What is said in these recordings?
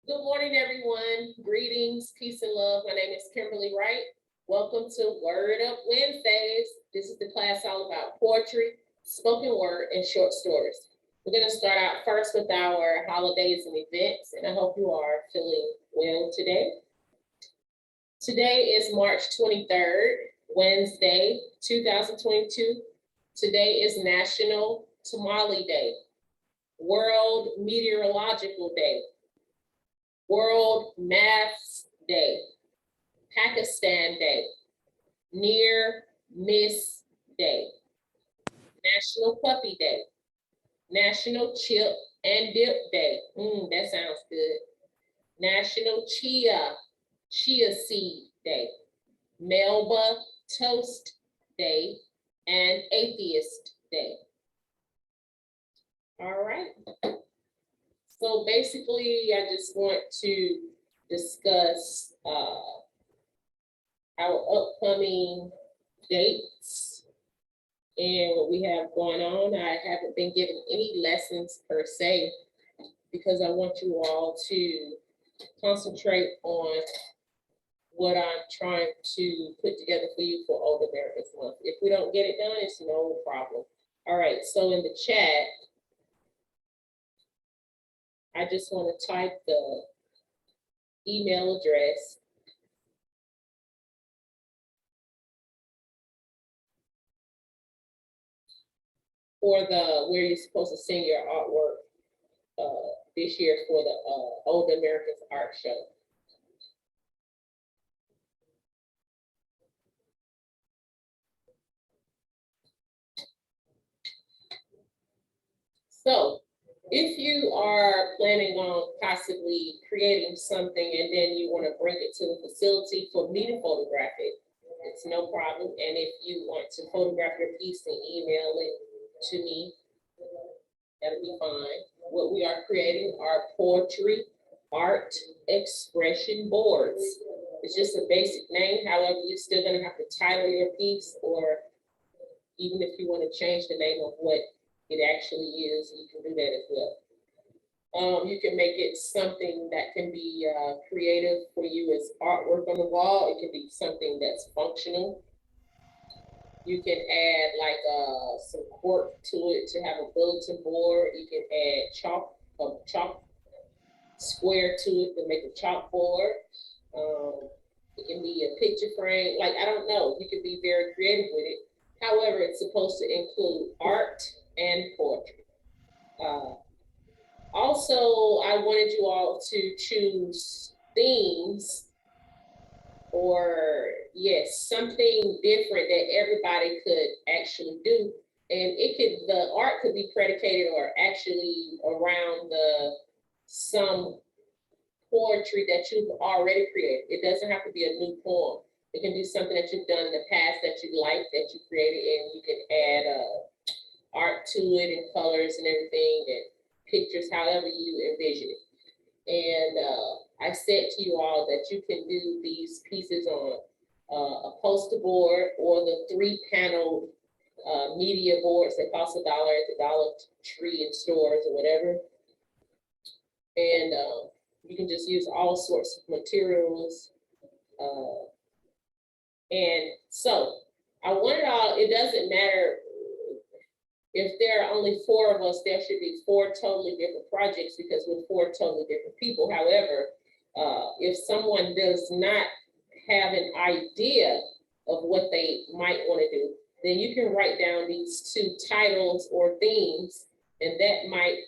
Good morning, everyone. Greetings, peace, and love. My name is Kimberlie Wright. Welcome to Word Up Wednesdays. This is the class all about poetry, spoken word, and short stories. We're going to start out first with our holidays and events, and I hope you are feeling well today. Today is March 23rd, Wednesday, 2022. Today is National Tamale Day, World Meteorological Day, World Maths Day, Pakistan Day, Near Miss Day, National Puppy Day, National Chip and Dip Day. That sounds good. National Chia Seed Day, Melba Toast Day, and Atheist Day. All right. So basically, I just want to discuss our upcoming dates and what we have going on. I haven't been given any lessons per se because I want you all to concentrate on what I'm trying to put together for you for Old Americans Month. If we don't get it done, it's no problem. All right, so in the chat, I just want to type the email address for the where you're supposed to send your artwork this year for the Old Americans Art Show. So if you are planning on possibly creating something and then you want to bring it to the facility for me to photograph it, it's no problem. And if you want to photograph your piece and email it to me, that'll be fine. What we are creating are poetry art expression boards. It's just a basic name. However, you're still going to have to title your piece, or even if you want to change the name of what it actually is, you can do that as well. You can make it something that can be creative for you as artwork on the wall. It can be something that's functional. You can add like some cork to it to have a bulletin board. You can add a chalk square to it to make a chalkboard. It can be a picture frame. Like, I don't know. You can be very creative with it. However, it's supposed to include art and poetry. Also, I wanted you all to choose themes or, yes, something different that everybody could actually do. And the art could be predicated or actually around some poetry that you've already created. It doesn't have to be a new poem. It can be something that you've done in the past that you like, that you created, and you can add art to it and colors and everything and pictures, however you envision it. And I said to you all that you can do these pieces on a poster board or the 3-panel media boards that cost $1 at the Dollar Tree in stores or whatever. And you can just use all sorts of materials. And so I want it all, it doesn't matter if there are only 4 of us, there should be 4 totally different projects because we're 4 totally different people. However, if someone does not have an idea of what they might want to do, then you can write down these 2 titles or themes, and that might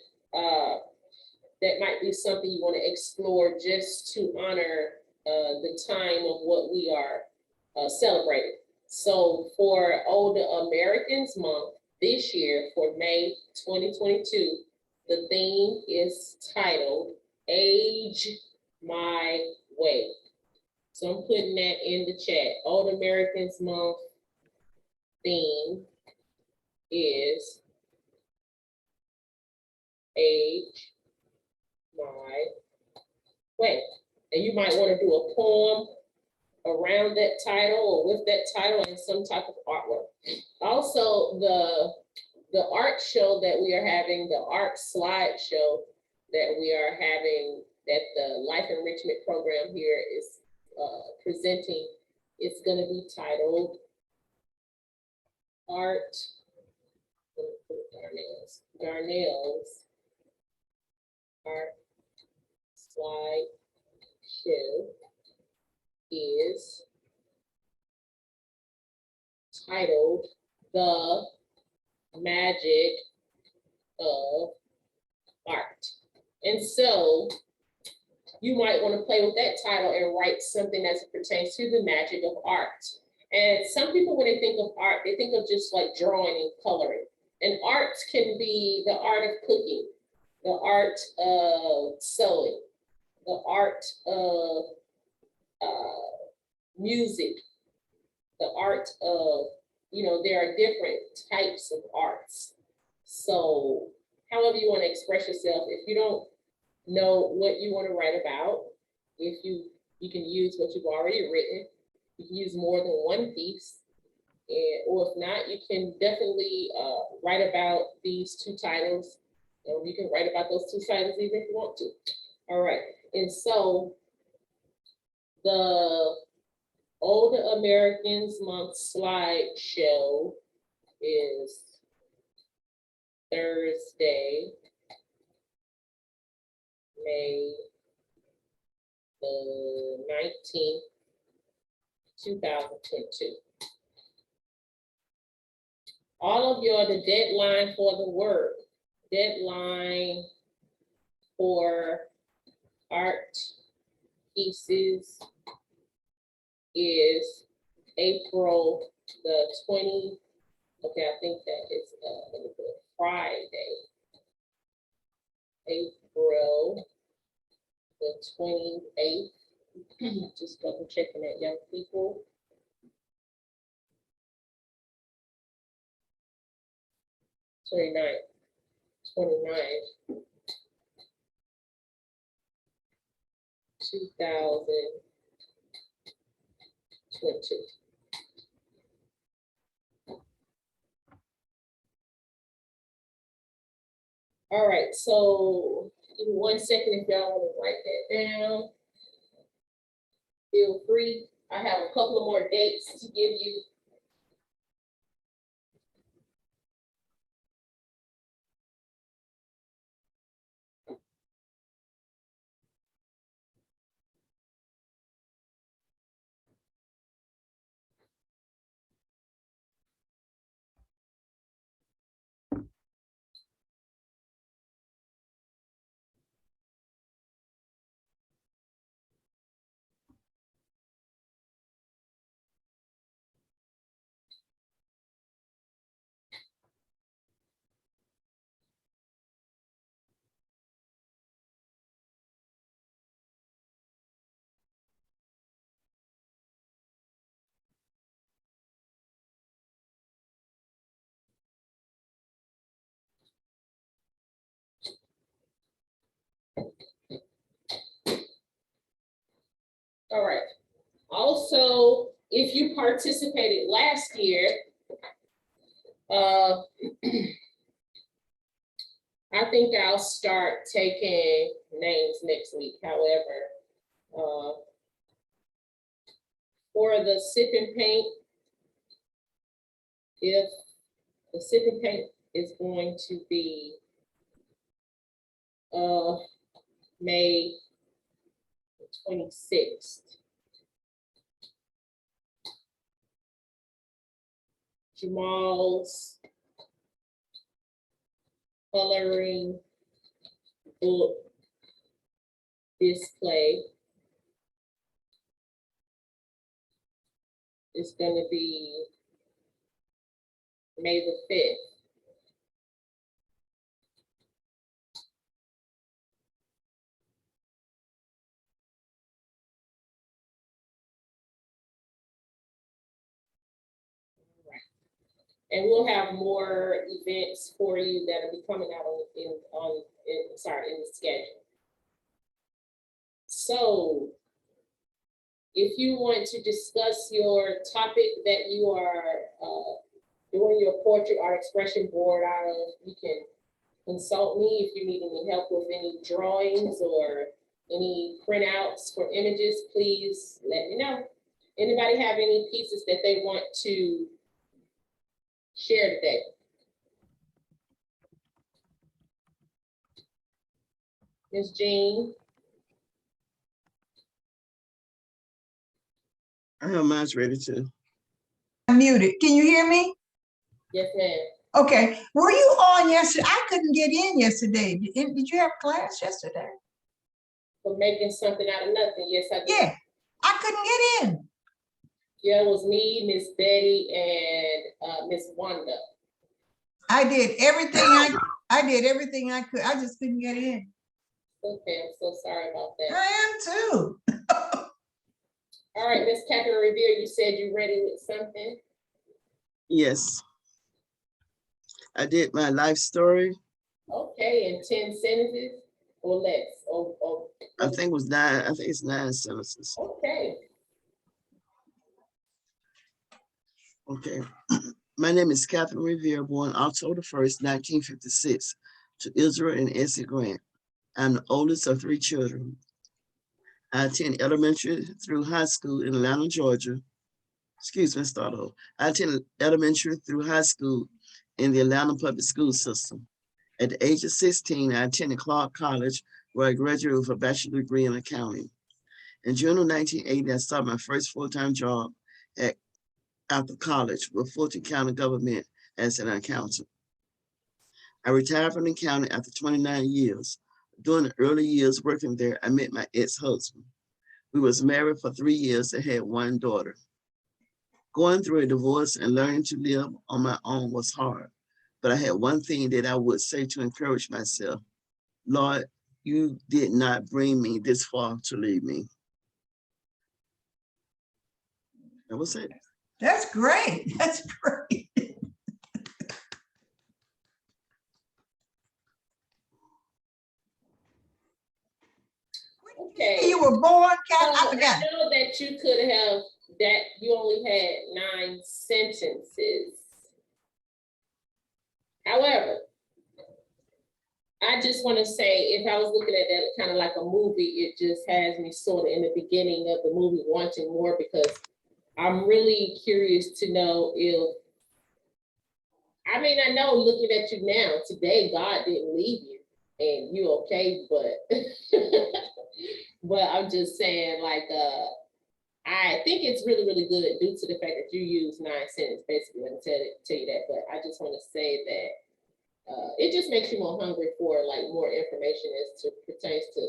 be something you want to explore just to honor the time of what we are celebrating. So for Older Americans Month this year, for May 2022, the theme is titled Age My Way. So I'm putting that in the chat. Old Americans Month theme is Age My Way. And you might want to do a poem around that title or with that title and some type of artwork. Also, the art show that we are having, the art slide show that we are having that the Life Enrichment Program here is presenting. It's going to be titled Art, Darnell's Art Slide Show is titled The Magic of Art. And so you might want to play with that title and write something as it pertains to the magic of art. And some people, when they think of art, they think of just like drawing and coloring. And art can be the art of cooking, the art of sewing, the art of music, the art of, there are different types of arts. So however you want to express yourself, if you don't know what you want to write about, if you can use what you've already written, you can use more than one piece, or if not, you can definitely write about these two titles. You can write about those two titles even if you want to. All right, and so the Older Americans Month slideshow is Thursday, May the 19th, 2022. All of y'all, the deadline for the work, deadline for art pieces is April the 20th. Okay, I think that is Friday, April the 28th. Just double checking that, young people. Twenty-ninth, 2022. All right, so give me 1 second if y'all want to write that down. Feel free. I have a couple of more dates to give you. All right. Also, if you participated last year, I think I'll start taking names next week. However, for the sip and paint, if the sip and paint is going to be May 26th. Jamal's coloring book display is going to be May the 5th. And we'll have more events for you that'll be coming out in the schedule. So if you want to discuss your topic that you are doing your portrait art expression board out of, you can consult me if you need any help with any drawings or Any printouts for images, please let me know. Anybody have any pieces that they want to share today? Ms. Jean? I have mine ready too. I'm muted. Can you hear me? Yes, ma'am. Okay. Were you on yesterday? I couldn't get in yesterday. Did you have class yesterday? For making something out of nothing. Yes, I did. Yeah, I couldn't get in. Yeah, it was me, Miss Betty, and Miss Wanda. I did everything I did everything I could. I just couldn't get in. Okay, I'm so sorry about that. I am too. All right, Miss Catherine Revere, you said you're ready with something? Yes. I did my life story. Okay, in 10 sentences or less? I think it was 9. I think it's 9 sentences. Okay. Okay. My name is Catherine Revere, born October 1st, 1956, to Israel and Essie Grant. I'm the oldest of 3 children. I attended elementary through high school in Atlanta, Georgia. Excuse me, start over. I attended elementary through high school in the Atlanta public school system. At the age of 16, I attended Clark College, where I graduated with a bachelor's degree in accounting. In June of 1980, I started my first full-time job after college with Fulton County government as an accountant. I retired from accounting after 29 years. During the early years working there, I met my ex-husband. We was married for 3 years and had 1 daughter. Going through a divorce and learning to live on my own was hard, but I had one thing that I would say to encourage myself. Lord, you did not bring me this far to leave me. That was it. That's great. That's great. Okay. You were born, Cat. So I forgot. I know that you could have, that you only had 9 sentences. However, I just want to say, if I was looking at that kind of like a movie, it just has me sort of in the beginning of the movie wanting more, because I'm really curious to know if, I mean, I know looking at you now, today, God didn't leave you and you okay, but, but I'm just saying, like, I think it's really, really good due to the fact that you use 9 sentences, basically, let me tell you that, but I just want to say that it just makes you more hungry for like more information as to pertains to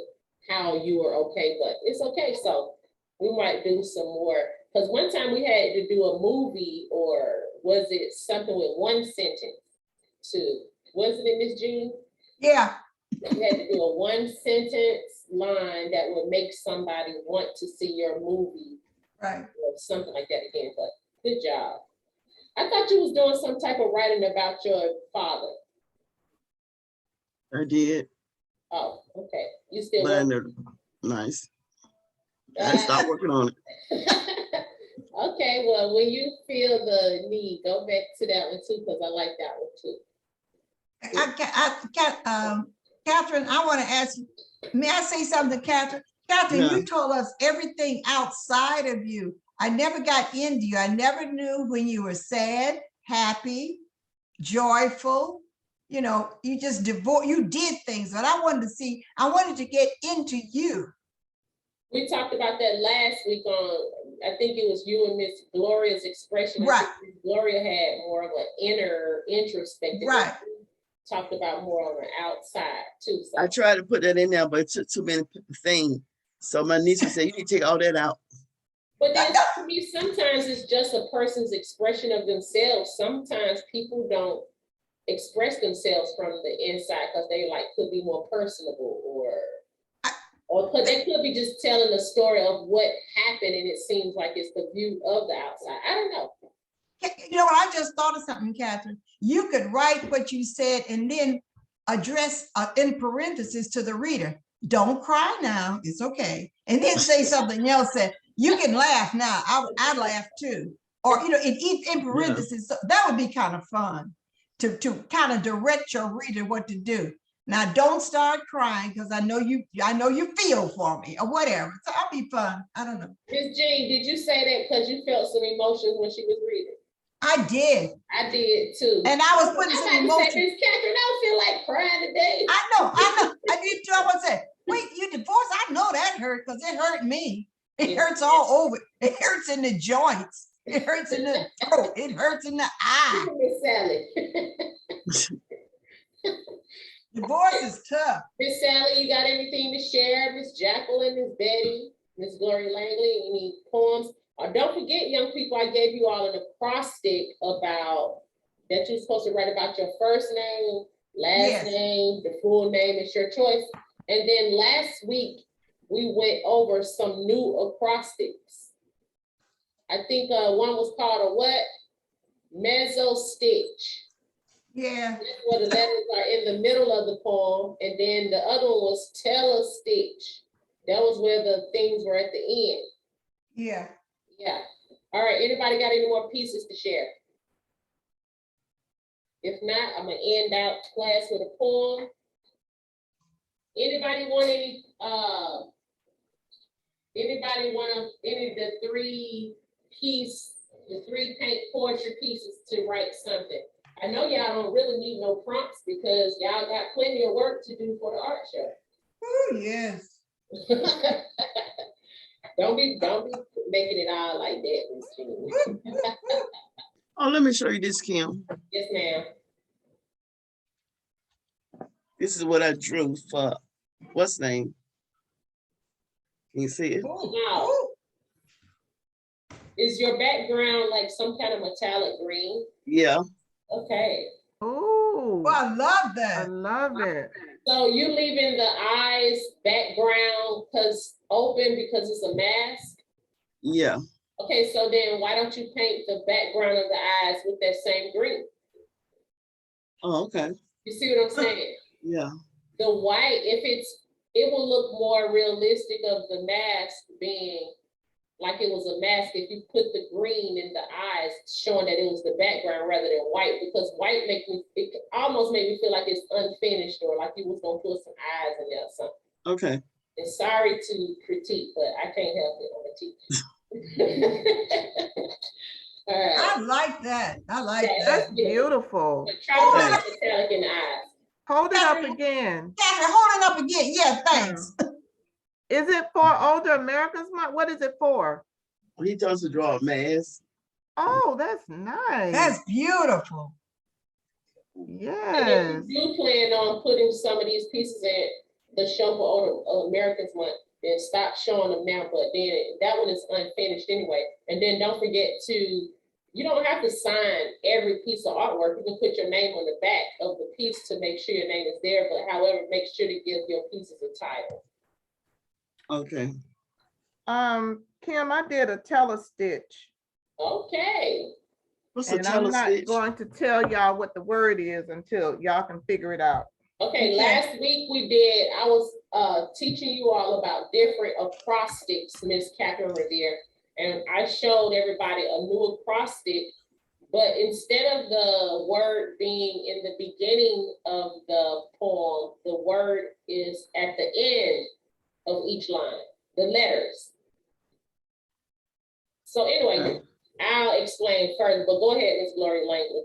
how you are okay, but it's okay. So we might do some more, because one time we had to do a movie, or was it something with 1 sentence to, wasn't it, Miss Jean? Yeah. You had to do a 1 sentence line that would make somebody want to see your movie, Right. or something like that again, but good job. I thought you was doing some type of writing about your father. I did. Oh, okay. You still But I working? never, nice. I stopped working on it. Okay, well, when you feel the need, go back to that one too, because I like that one too. Catherine, I want to ask you, may I say something, Catherine? Catherine, Yeah. you told us everything outside of you. I never got into you. I never knew when you were sad, happy, joyful. You know, you just you did things, but I wanted to get into you. We talked about that last week on, I think it was you and Miss Gloria's expression. Right. I think Gloria had more of an inner introspective. Right. Talked about more on the outside too. So. I tried to put that in there, but it took too many things. So my niece would say, you need to take all that out. But then for me, sometimes it's just a person's expression of themselves. Sometimes people don't express themselves from the inside because they like could be more personable, or they could be just telling a story of what happened and it seems like it's the view of the outside. I don't know. You know what? I just thought of something, Catherine. You could write what you said and then address in parentheses to the reader. Don't cry now. It's okay. And then say something else that you can laugh now. I laugh too. Or, you know, in parentheses. Yeah. So that would be kind of fun to kind of direct your reader what to do. Now don't start crying because I know you feel for me or whatever. So I'll be fun. I don't know. Miss Jean, did you say that because you felt some emotions when she was reading? I did. I did too. And I was putting some I'm about to say, emotion. Miss Catherine, I don't feel like crying today. I know. I did too. I was saying, wait, you divorced? I know that hurt because it hurt me. It hurts all over. It hurts in the joints. It hurts in the throat. It hurts in the eye. Miss Sally. Divorce is tough. Miss Sally, you got anything to share? Miss Jacqueline, Miss Betty, Miss Gloria Langley, any poems? Don't forget, young people, I gave you all an acrostic about that you're supposed to write about your first name, last name, the full name, it's your choice. And then last week, we went over some new acrostics. I think one was called a what? Mezzo stitch. Yeah. That's where the letters are in the middle of the poem. And then the other one was tell a stitch. That was where the things were at the end. Yeah. Yeah. All right. Anybody got any more pieces to share? If not, I'm gonna end out class with a poem. Anybody want any any of the three paint poetry pieces to write something? I know y'all don't really need no prompts because y'all got plenty of work to do for the art show. Oh, yes. Don't be making it all like that, Miss Jean. Oh, let me show you this, Kim. Yes, ma'am. This is what I drew for what's name? Can you see it? Now, is your background like some kind of metallic green? Yeah. Okay. Oh, I love I that. love it. So you leaving the eyes background open because it's a mask? Yeah. Okay, so then why don't you paint the background of the eyes with that same green? Oh, okay. You see what I'm saying? Yeah. The white, it will look more realistic of the mask being like it was a mask if you put the green in the eyes, showing that it was the background rather than white, because white it almost made me feel like it's unfinished or like you was gonna put some eyes in there or something. Okay. And sorry to critique, but I can't help it. I'm a teacher. All right. I like that. I like Yeah, that. That's beautiful. But try to put the metallic in the eyes. Hold it up again. Catherine, hold it up again. Yeah, thanks. Is it for Older Americans Month? What is it for? He does to draw a mask. Oh, that's nice. That's beautiful. And if Yes. you do plan on putting some of these pieces in the show for Older Americans Month, then stop showing them now, but then that one is unfinished anyway. And then don't forget you don't have to sign every piece of artwork. You can put your name on the back of the piece to make sure your name is there, but however, make sure to give your pieces a title. Okay. Kim, I did a tele-stitch. Okay. What's the And I'm not telestitch? going to tell y'all what the word is until y'all can figure it out. Okay, last week I was teaching you all about different acrostics, Miss Catherine Revere, and I showed everybody a new acrostic, but instead of the word being in the beginning of the poem, the word is at the end of each line, the letters. So anyway, I'll explain further, but go ahead, Miss Gloria Langley.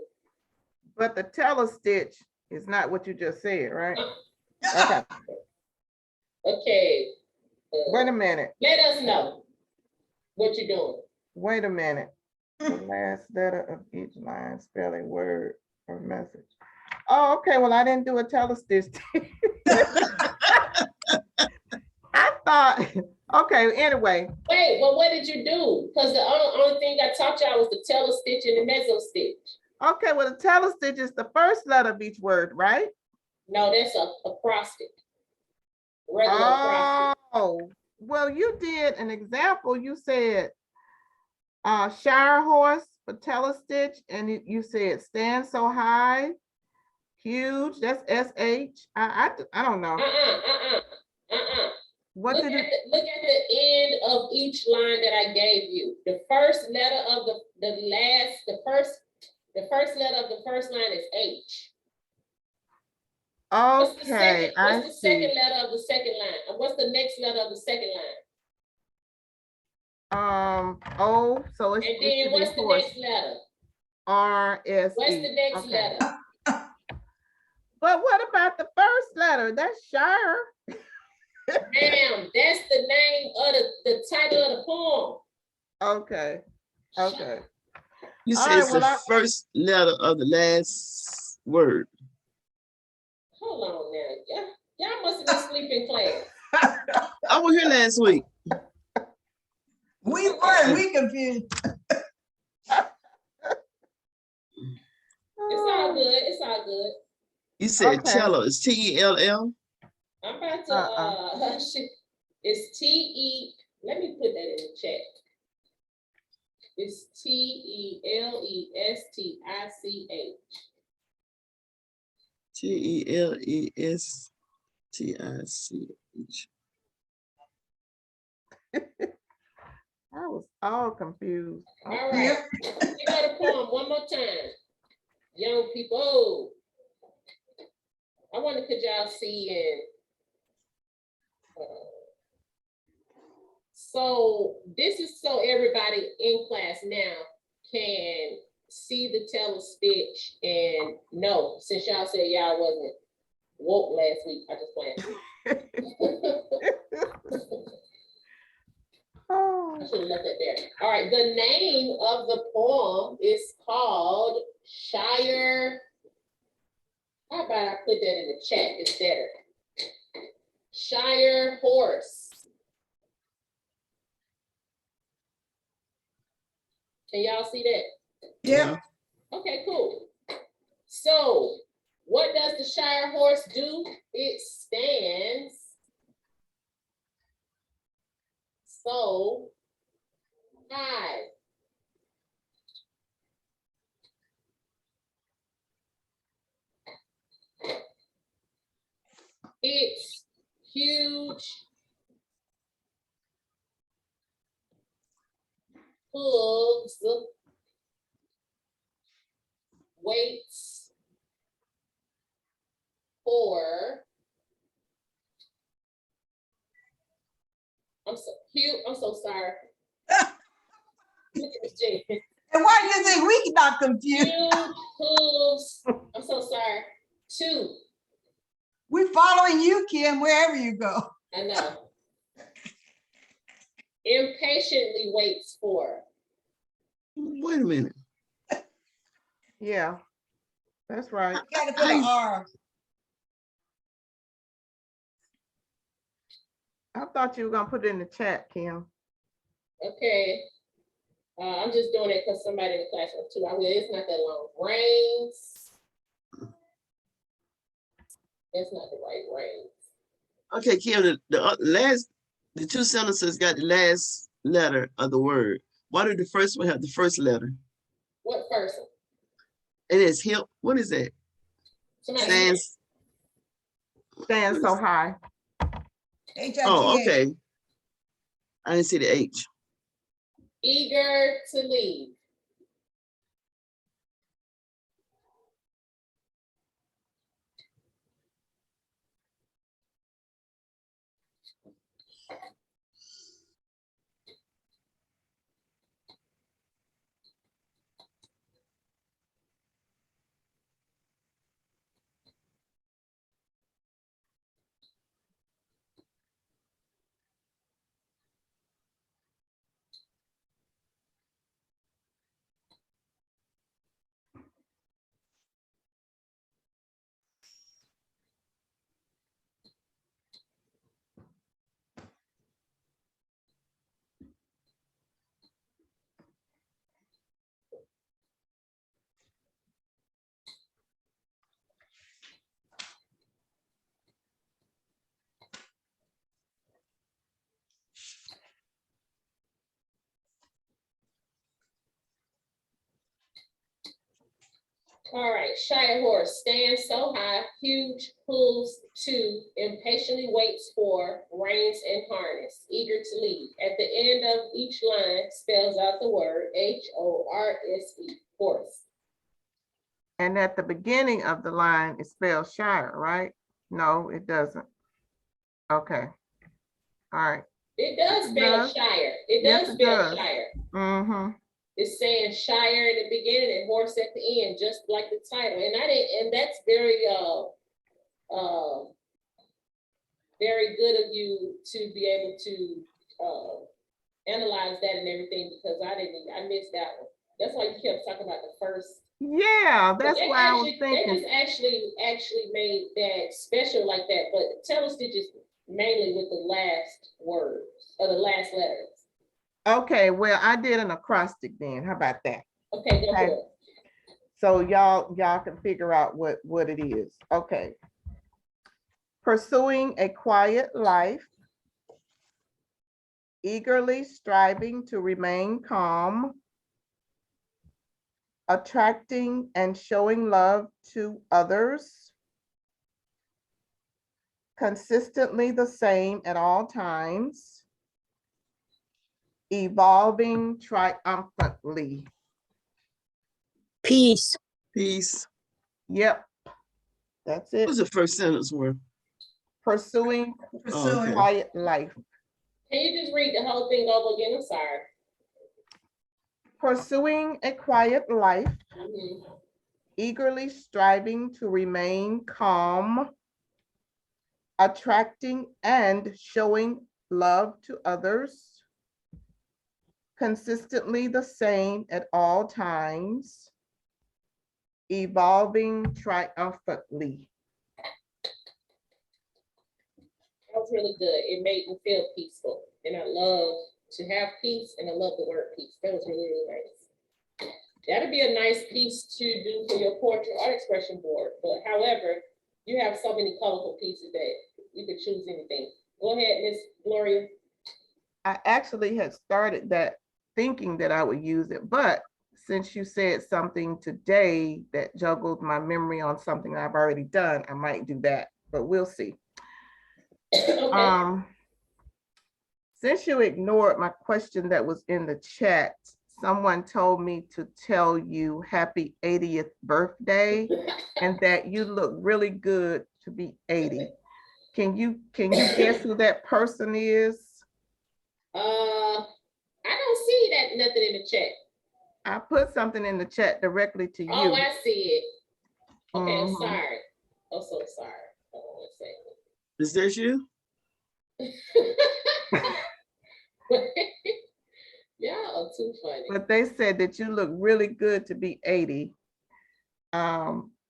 But the tele-stitch is not what you just said, right? Okay. Okay. Wait a minute. Let us know what you're doing. Wait a minute. The last letter of each line, spell a word or message. Oh, okay. Well, I didn't do a tele-stitch. I thought, okay, anyway. Wait, well, what did you do? Because the only thing I taught y'all was the tele-stitch and the mezzo-stitch. Okay, well, the tele-stitch is the first letter of each word, right? No, that's a acrostic. Regular acrostic. Oh, well, you did an example. You said Shire horse for tele-stitch, and you said stand so high, huge. That's SH. I don't know. What Look did it? look at the end of each line that I gave you. The first letter of the first letter of the first line is H. What's the Okay, second, I what's the second see. letter of the second line? What's the next letter of the second line? O, so it And should then be what's the horse. next letter? RSE. What's the next Okay. letter? But what about the first letter? That's Shire. Ma'am, that's the name of the title of the poem. Okay, okay. You All said right, it's the well, first letter of the last word. Hold on now. Y'all must have been asleep in class. I was here last week. We were, we confused. It's all good. It's all good. You said Okay. cello. It's Tell. I'm about to it's T-E, let me put that in the chat. It's Telestic. Telestic. I was all confused. All right, we go to poem one more time. Young people. I wonder could y'all see in. So this is so everybody in class now can see the telestitch and know, since y'all said y'all wasn't woke last week, I just playing. Oh, I should have left that there. All right, the name of the poem is called Shire. How about I put that in the chat? It's better. Shire Horse. Can y'all see that? Yeah. Okay, cool. So what does the Shire horse do? It stands so high. Its huge hooves waits for, I'm so sorry. Look at this, Jane. And why do you think we not confused? Huge hooves, I'm so sorry. Two, We following you, Kim, wherever you go. I know. Impatiently waits for. Wait a minute. yeah, that's right. You gotta put an R. I thought you were gonna put it in the chat, Kim. Okay. I'm just doing it because somebody in the classroom too. It's not that long. Rains. That's not the right rain. Okay, Kim, the two sentences got the last letter of the word. Why did the first one have the first letter? What person? And it's hip. What is that? Somebody. Stands. Stand so high. H-I-T-A. Oh, okay. I didn't see the H. Eager to leave. All right, Shire horse stands so high, huge hooves two, impatiently waits for, reins and harness, eager to leave. At the end of each line spells out the word H-O-R-S-E, horse. And at the beginning of the line, it spells Shire, right? No, it doesn't. Okay. All right. It does It spell does. shire. It Yes, does it spell does. shire. Mm-hmm. It's saying shire in the beginning and horse at the end, just like the title. And I didn't, and that's very very good of you to be able to analyze that and everything, because I missed that one. That's why you kept talking about the first. Yeah, that's They why I was actually, thinking. they just actually made that special like that, but telestitch is mainly with the last words or the last letters. Okay, well, I did an acrostic then. How about that? Okay, go Okay. for it. So y'all can figure out what it is. Okay. Pursuing a quiet life, eagerly striving to remain calm, attracting and showing love to others, consistently the same at all times, evolving triumphantly. Peace. Peace. Yep, that's What it. was the first sentence word? Pursuing Pursuing. okay. quiet life. Can you just read the whole thing over again? I'm sorry. Pursuing a quiet life, Mhm. eagerly striving to remain calm, attracting and showing love to others, consistently the same at all times, evolving triumphantly. That was really good. It made me feel peaceful. And I love to have peace, and I love the word peace. That was really, really nice. That'd be a nice piece to do for your portrait art expression board. But however, you have so many colorful pieces that you could choose anything. Go ahead, Miss Gloria. I actually had started that thinking that I would use it, but since you said something today that juggled my memory on something I've already done, I might do that, but we'll see. Okay. Since you ignored my question that was in the chat, someone told me to tell you happy 80th birthday and that you look really good to be 80. Can you guess who that person is? I don't see that nothing in the chat. I put something in the chat directly to you. Oh, I see it. Okay, I'm Mhm. sorry. I'm so sorry. Hold on a Is this you? second. Y'all too funny. But they said that you look really good to be 80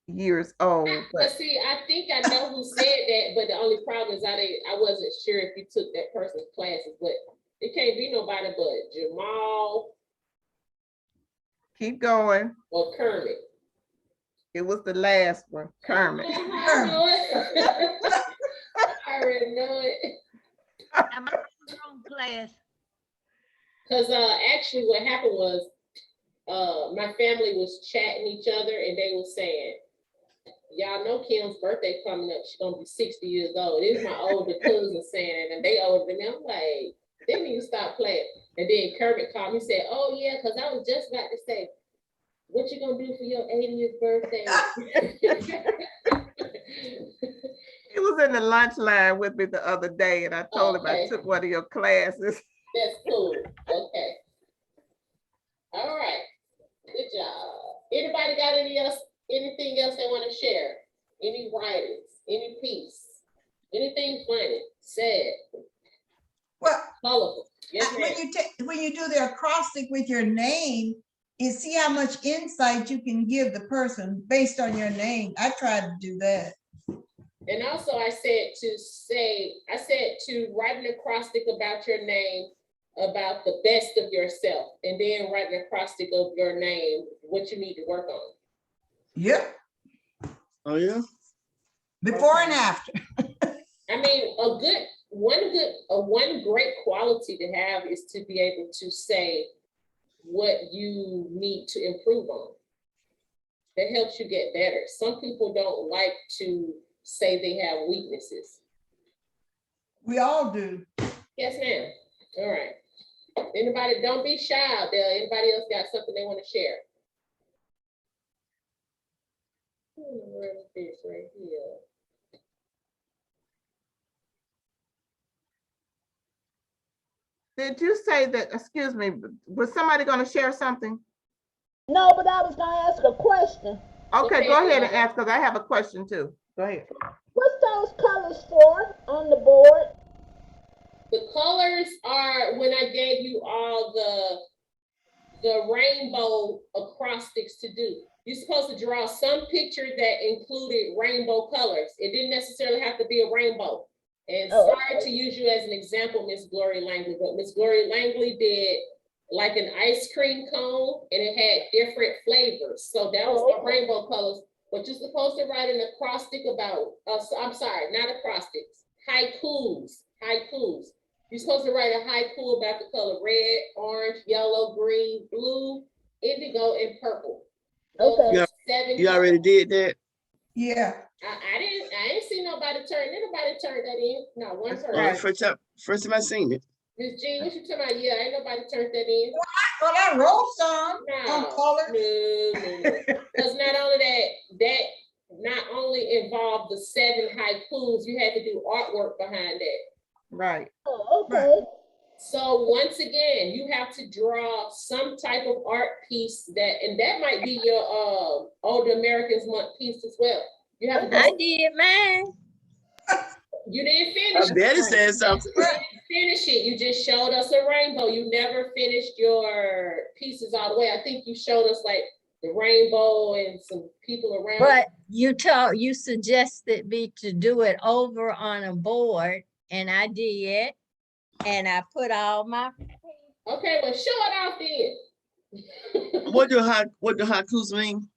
years old. But But see, I think I know who said that, but the only problem is I wasn't sure if you took that person's classes, but it can't be nobody but Jamal keep going. or Kermit. It was the last one, Kermit. I know it. I already know it. I'm in the wrong class. Cause actually what happened was my family was chatting each other and they were saying, y'all know Kim's birthday coming up. She's gonna be 60 years old. It was my older cousin saying it, and they older than me. I'm like, they need to stop playing. And then Kermit called me and said, oh yeah, because I was just about to say, what you gonna do for your 80th birthday? He was in the lunch line with me the other day and I told him I Okay. took one of your classes. That's cool. Okay. All right. Good job. Anybody got anything else they want to share? Any writings? Any piece? Anything funny? Sad? Well, Colorful? Yes, ma'am. when you do the acrostic with your name, you see how much insight you can give the person based on your name. I tried to do that. And also I said to write an acrostic about your name, about the best of yourself, and then write an acrostic of your name, what you need to work on. Yep, Oh, yeah? before and after. I mean, one great quality to have is to be able to say what you need to improve on. That helps you get better. Some people don't like to say they have weaknesses. We all do. Yes, ma'am. All right. Anybody, don't be shy out there. Anybody else got something they want to share? Where is this right here? did you say that, excuse me, was somebody gonna share something? No, but I was gonna ask a question. Okay, go ahead and ask, because I have a question too. Go ahead. What's those colors for on the board? The colors are when I gave you all the rainbow acrostics to do. You're supposed to draw some picture that included rainbow colors. It didn't necessarily have to be a rainbow. And sorry to use you as an example, Miss Gloria Langley, but Miss Gloria Langley did like an ice cream cone and it had different flavors. So that was the rainbow colors. But you're supposed to write an acrostic about, I'm sorry, not acrostics, haikus. You're supposed to write a haiku about the color red, orange, yellow, green, blue, indigo, and purple. Okay. You already did that? Yeah. I ain't seen nobody turn that in. No, one person. Right. First time I seen it. Miss Jean, what you talking about? Yeah, ain't nobody turned that in. Well, I wrote some on No, colors. no. Because not only that not only involved the 7 haikus, you had to do artwork behind that. Right. Oh, okay. So once again, you have to draw some type of art piece and that might be your Older Americans Month piece as well. You have to I did mine. You didn't finish. I bet it said something. You didn't finish it. You just showed us a rainbow. You never finished your pieces all the way. I think you showed us like the rainbow and some people around. But you suggested me to do it over on a board, and I did, and I put all my. Okay, well, show it off then. What do haikus mean?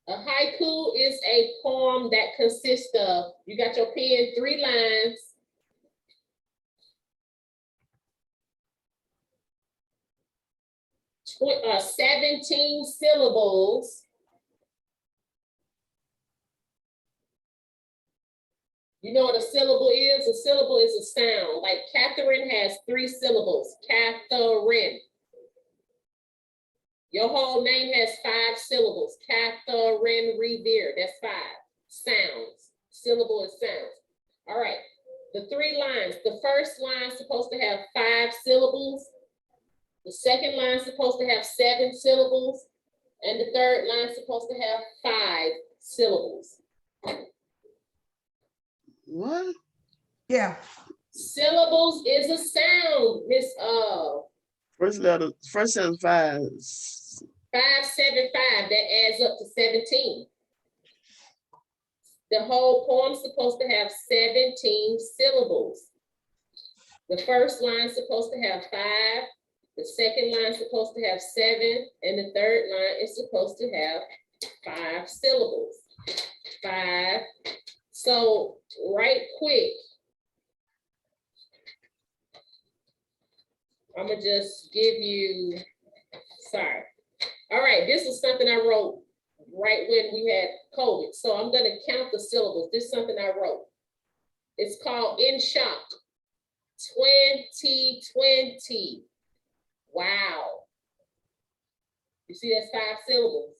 A haiku is a poem that consists of, you got your pen, 3 lines. Uh, 17 syllables. You know what a syllable is? A syllable is a sound. Like Catherine has 3 syllables, Catherine. Your whole name has 5 syllables, Catherine Revere, that's 5. Sounds, syllable is sounds. All right, the 3 lines. The first line is supposed to have 5 syllables. The second line is supposed to have 7 syllables. And the third line is supposed to have 5 syllables. What? Yeah. Syllables is a sound, Miss First sound 5. 575, that adds up to 17. The whole poem's supposed to have 17 syllables. The first line is supposed to have 5. The second line is supposed to have 7. And the third line is supposed to have 5 syllables. 5. So right quick, I'm gonna just give you, sorry. All right, this is something I wrote right when we had COVID. So I'm gonna count the syllables. This is something I wrote. It's called In Shock, 2020. Wow. You see that's 5 syllables.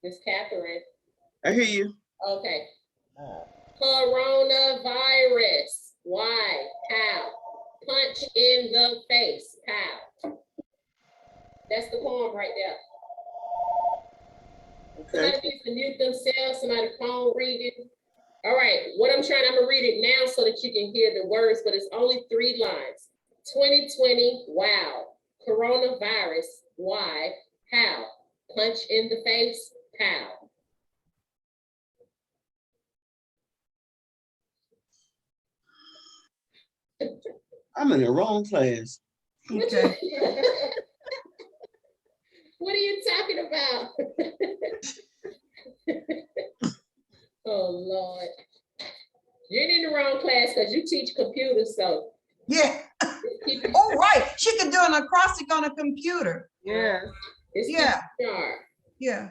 Miss Catherine. I hear you. Okay. Coronavirus. Why? How? Punch in the face. How? That's the poem right there. Okay. Somebody needs to mute themselves, somebody phone reading. All right, I'm gonna read it now so that you can hear the words, but it's only 3 lines. 2020, wow. Coronavirus, why? How? Punch in the face, pow. I'm in the wrong class. Okay. What are you talking about? Oh, Lord. You're in the wrong class because you teach computers, so. Yeah. Keep it Oh, right. She could do an acrostic on a computer. Yes. it's Yeah. sharp. Yeah.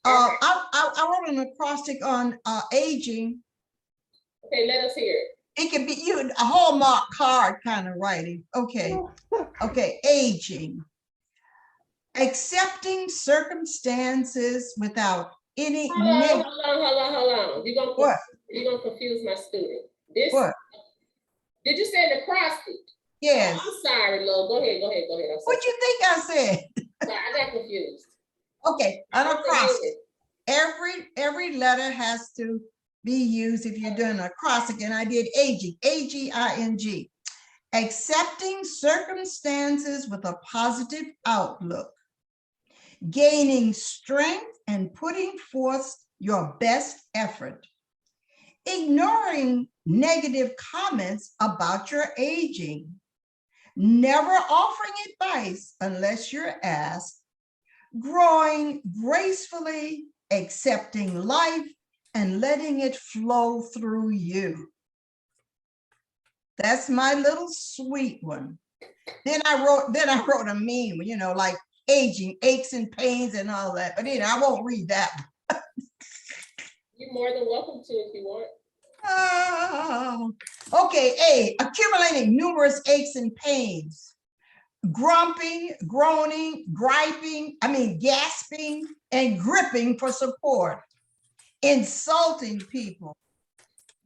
I wrote an acrostic on aging. Okay, let us hear it. It could be a Hallmark card kind of writing. Okay. Okay. Aging. Accepting circumstances without any Hold on. You're What? gonna confuse my student. What? Did you say an acrostic? Yes. I'm sorry, love. Go ahead. I'm sorry. What you think I said? Sorry, I got confused. Okay, an I'm acrostic. Every letter has to be used if you're doing an acrostic, and I did aging, A-G-I-N-G. Accepting circumstances with a positive outlook. Gaining strength and putting forth your best effort. Ignoring negative comments about your aging. Never offering advice unless you're asked. Growing gracefully, accepting life and letting it flow through you. That's my little sweet one. Then I wrote a mean one, you know, like aging, aches and pains and all that. But I won't read that one. You're more than welcome to if you want. Oh, okay, A, accumulating numerous aches and pains. Grumping, groaning, gasping, and gripping for support. Insulting people.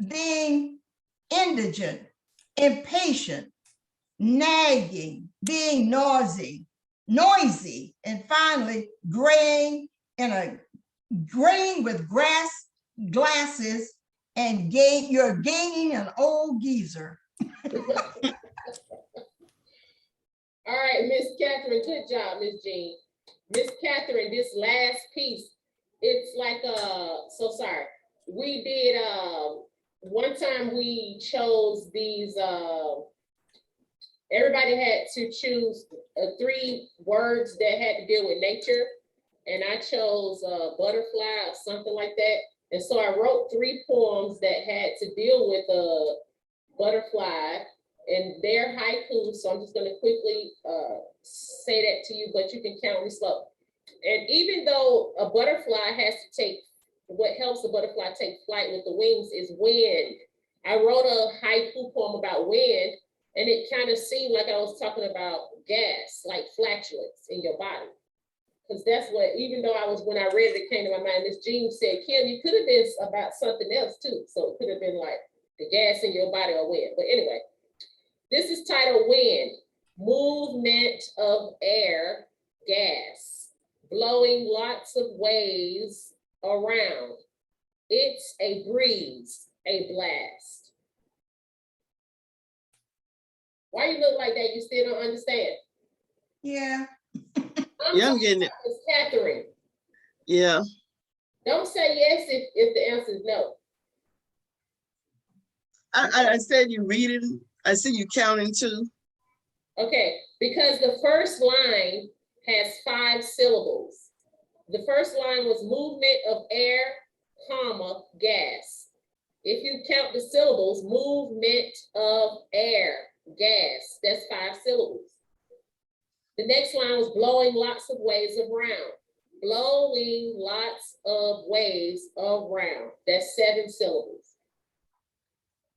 Being indigent, impatient, nagging, being noisy, and finally graying with glasses, and you're gaining an old geezer. All right, Miss Catherine, good job, Miss Jean. Miss Catherine, this last piece, it's like, so sorry. We did, one time we chose these, everybody had to choose 3 words that had to deal with nature. And I chose butterfly or something like that. And so I wrote 3 poems that had to deal with a butterfly, and they're haiku. So I'm just going to quickly say that to you, but you can count me slow. And even though a butterfly has to take, what helps the butterfly take flight with the wings is wind. I wrote a haiku poem about wind, and it kind of seemed like I was talking about gas, like flatulence in your body. Because that's what, even though when I read it, it came to my mind. Miss Jean said, Kim, you could have been about something else too. So it could have been like the gas in your body or wind. But anyway, this is titled Wind. Movement of air, gas, blowing lots of ways around. It's a breeze, a blast. Why you look like that? You still don't understand? Yeah. Yeah, I'm getting it. It's Catherine. Yeah. Don't say yes if the answer is no. I said you reading. I see you counting too. Okay, because the first line has 5 syllables. The first line was movement of air, comma, gas. If you count the syllables, movement of air, gas, that's 5 syllables. The next line was blowing lots of ways around. Blowing lots of ways around. That's 7 syllables.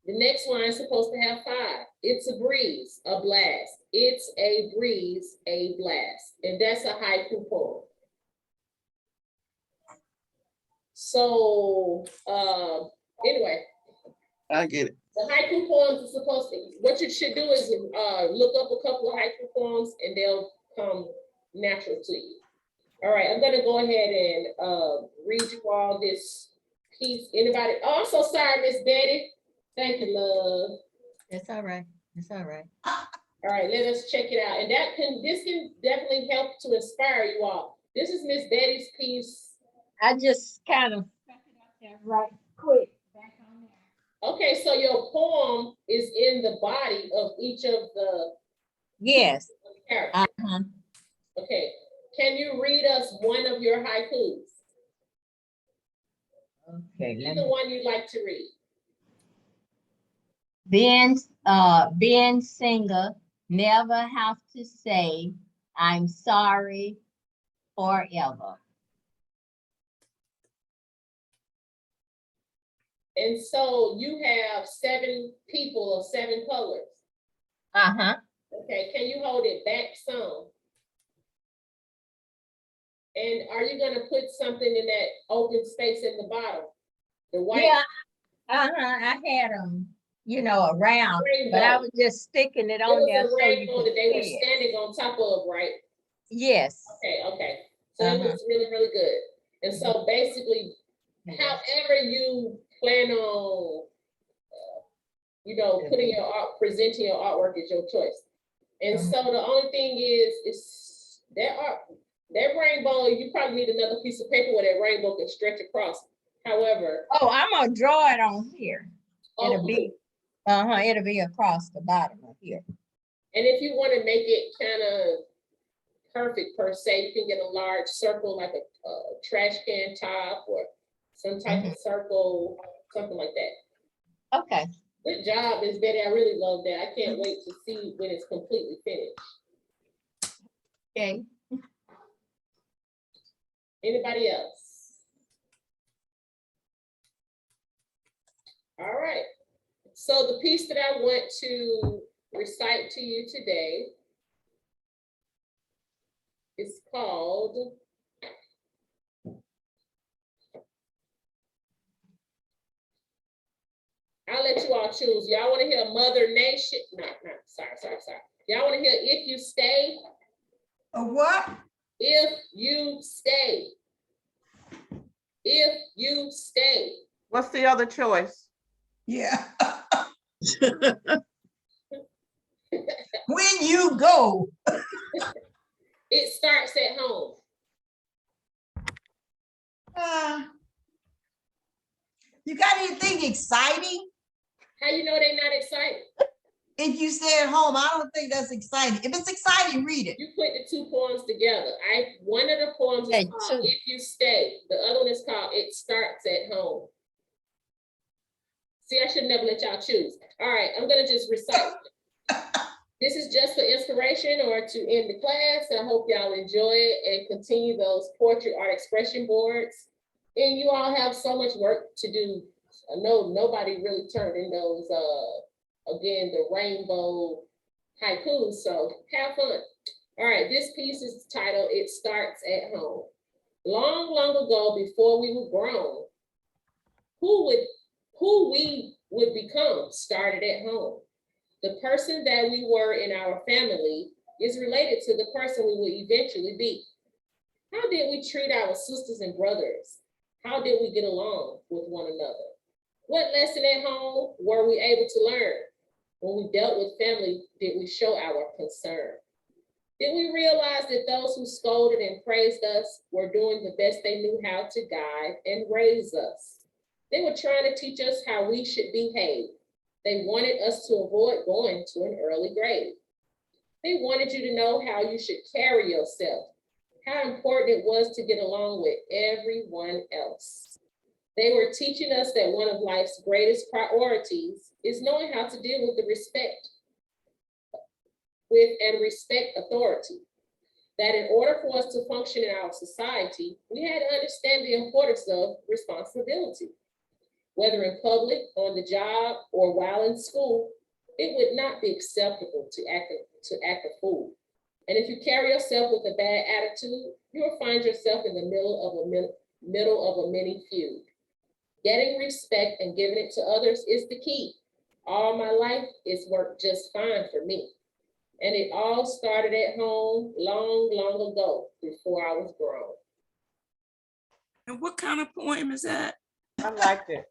The next line is supposed to have 5. It's a breeze, a blast. It's a breeze, a blast. And that's a haiku poem. So, anyway. I get it. The haiku poems are supposed to, what you should do is look up a couple of haiku poems and they'll come natural to you. All right, I'm gonna go ahead and read you all this piece. Anybody? Oh, I'm so sorry, Miss Betty. Thank you, love. That's all right. That's all right. All right, let us check it out. And this can definitely help to inspire you all. This is Miss Betty's piece. I just kind of right quick back on there. Okay, so your poem is in the body of each of the Yes. characters. Uh-huh. Okay, can you read us one of your haikus? Okay. Either one you'd like to read. Being single, never have to say I'm sorry forever. And so you have 7 people of 7 colors. Uh-huh. Okay, can you hold it back some? And are you gonna put something in that open space in the bottom? The white? Yeah. Uh-huh. I had them. around, but I Rainbow. was just sticking it It on was there a so you rainbow could that they were see it. standing on top of, right? Yes. Okay. So it looks really, really good. And so basically, however you plan on, putting your art, presenting your artwork is your choice. And so the only thing is that rainbow, you probably need another piece of paper where that rainbow can stretch across. However. Oh, I'm gonna draw it on here. Oh, It'll be across the bottom of here. And if you want to make it kind of perfect per se, you can get a large circle like a trash can top or some type of circle, something like that. Okay. Good job, Ms. Betty. I really love that. I can't wait to see when it's completely finished. Okay. Anybody else? All right. So the piece that I want to recite to you today is called I'll let you all choose. Y'all want to hear Mother Nation? No, sorry. Y'all want to hear If You Stay? A what? If You Stay. If You Stay. What's the other choice? Yeah. When you go. It starts at home. You got anything exciting? How you know they're not excited? If you stay at home, I don't think that's exciting. If it's exciting, read it. You put the two poems together. One of the poems is called If You Stay. The other one is called It Starts at Home. See, I should never let y'all choose. All right, I'm gonna just recite. This is just for inspiration or to end the class. I hope y'all enjoy it and continue those poetry art expression boards. And you all have so much work to do. I know nobody really turned in those, again, the rainbow haikus, so have fun. All right, this piece is titled, It Starts at Home. Long, long ago, before we were grown, who we would become started at home. The person that we were in our family is related to the person we will eventually be. How did we treat our sisters and brothers? How did we get along with one another? What lesson at home were we able to learn? When we dealt with family, did we show our concern? Did we realize that those who scolded and praised us were doing the best they knew how to guide and raise us? They were trying to teach us how we should behave. They wanted us to avoid going to an early grave. They wanted you to know how you should carry yourself, how important it was to get along with everyone else. They were teaching us that one of life's greatest priorities is knowing how to deal with respect authority. That in order for us to function in our society, we had to understand the importance of responsibility. Whether in public, on the job, or while in school, it would not be acceptable to act a fool. And if you carry yourself with a bad attitude, you will find yourself in the middle of a mini feud. Getting respect and giving it to others is the key. All my life, it's worked just fine for me. And it all started at home long, long ago, before I was grown. And what kind of poem is that? I liked it.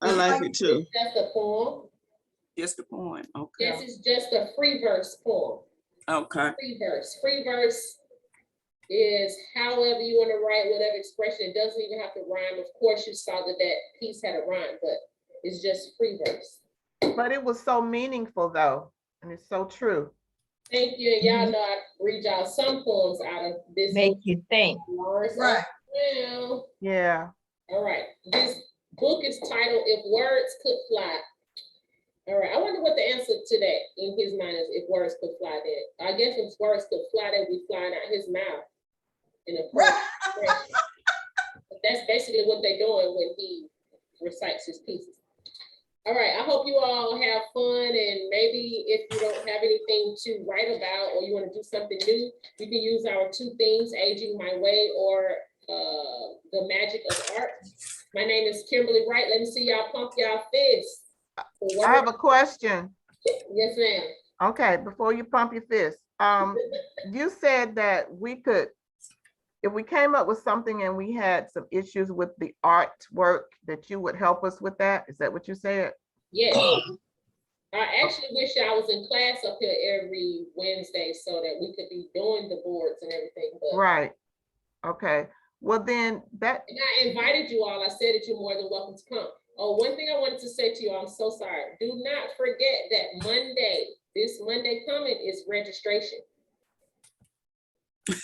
I like it too. It's just a poem. Just a poem, okay. Yes, it's just a free verse poem. Okay. Free verse. Free verse is however you want to write, whatever expression. It doesn't even have to rhyme. Of course, you saw that piece had a rhyme, but it's just free verse. But it was so meaningful though, and it's so true. Thank you. And y'all know I read y'all some poems out of this. Make you think. Right. Well, Yeah. all right. This book is titled If Words Could Fly. All right. I wonder what the answer to that in his mind is. If words could fly, then I guess if words could fly, they'd be flying out his mouth in a expression. That's basically what they're doing when he recites his pieces. All right, I hope you all have fun, and maybe if you don't have anything to write about or you want to do something new, you can use our 2 things, Aging My Way or The Magic of Art. My name is Kimberlie Wright. Let me see y'all pump y'all fists. For I have work. a question. Yes, ma'am. Okay, before you pump your fist, you said that we could, if we came up with something and we had some issues with the artwork, that you would help us with that? Is that what you said? Yes. I actually wish I was in class up here every Wednesday so that we could be doing the boards and everything, but. Right. Okay, well then that, And I invited you all. I said that you're more than welcome to come. Oh, one thing I wanted to say to you, I'm so sorry. Do not forget that Monday, this Monday coming is registration. Did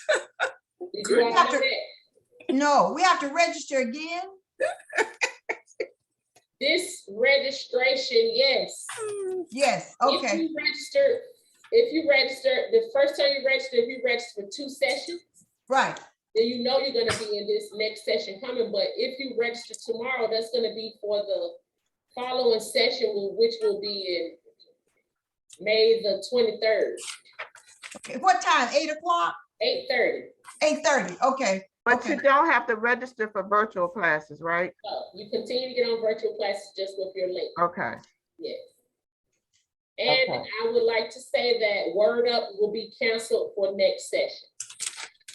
you all know Doctor- that? No, we have to register again. This registration, yes. Yes, okay, If you register, the first time you register, if you register for 2 sessions, right. then you know you're gonna be in this next session coming, but if you register tomorrow, that's gonna be for the following session, which will be in May the 23rd, Okay, what time? 8 o'clock? 8:30. 8:30, okay. but Okay. you don't have to register for virtual classes, right? So you continue to get on virtual classes just with your link, Okay, yes. And Okay. I would like to say that Word Up will be canceled for next session.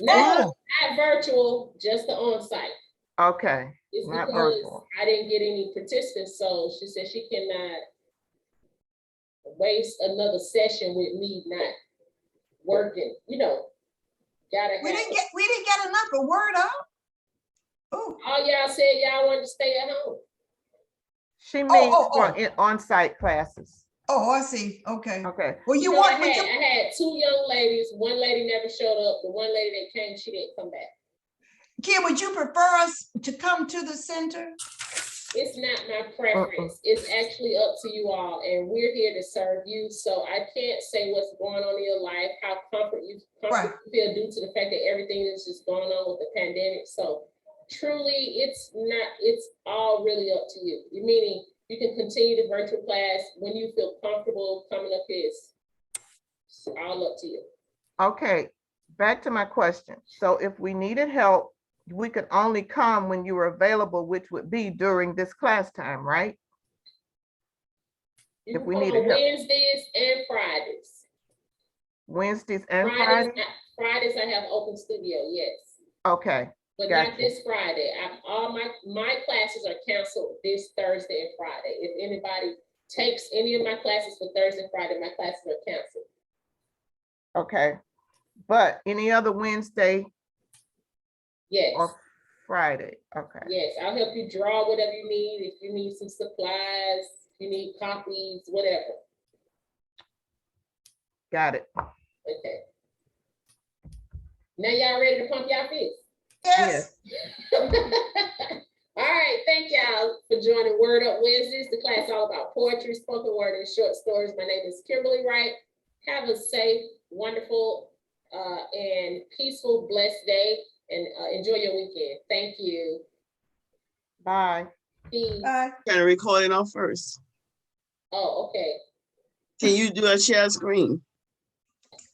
Not Oh, virtual, just the on-site. okay, It's not because virtual. I didn't get any participants, so she said she cannot waste another session with me not working, gotta we have. didn't get enough of Word Up. Oh, All y'all said y'all wanted to stay at home. She means oh, for oh. on-site classes. oh, I see, okay. Okay, Well, you You know, want, I had 2 young ladies, one lady never showed up, the one lady that came, she didn't come back. Kim, would you prefer us to come to the center? It's not my preference. It's actually up to you all, and we're here to serve you. So I can't say what's going on in your life, how comfort you feel due to the fact that everything is just going on with the pandemic. So truly, it's all really up to you. Meaning you can continue the virtual class when you feel comfortable coming up here. It's all up to you. okay, back to my question. So if we needed help, we could only come when you were available, which would be during this class time, right? You If can we come needed on help. Wednesdays and Fridays. Wednesdays and Fridays? Fridays I have open studio, yes. Okay, But Gotcha. not this Friday. All my classes are canceled this Thursday and Friday. If anybody takes any of my classes for Thursday and Friday, my classes are canceled. okay. But any other Wednesday Yes, or Friday? Okay, yes. I'll help you draw whatever you need. If you need some supplies, if you need copies, whatever. got it. Okay. Now y'all ready to pump y'all fist? Yes. All right, thank y'all for joining Word Up Wednesdays, the class all about poetry, spoken word, and short stories. My name is Kimberlie Wright. Have a safe, wonderful, and peaceful, blessed day, and enjoy your weekend. Thank you. Bye. Peace. Bye. Can I record it off first? Oh, okay. Can you do a share screen?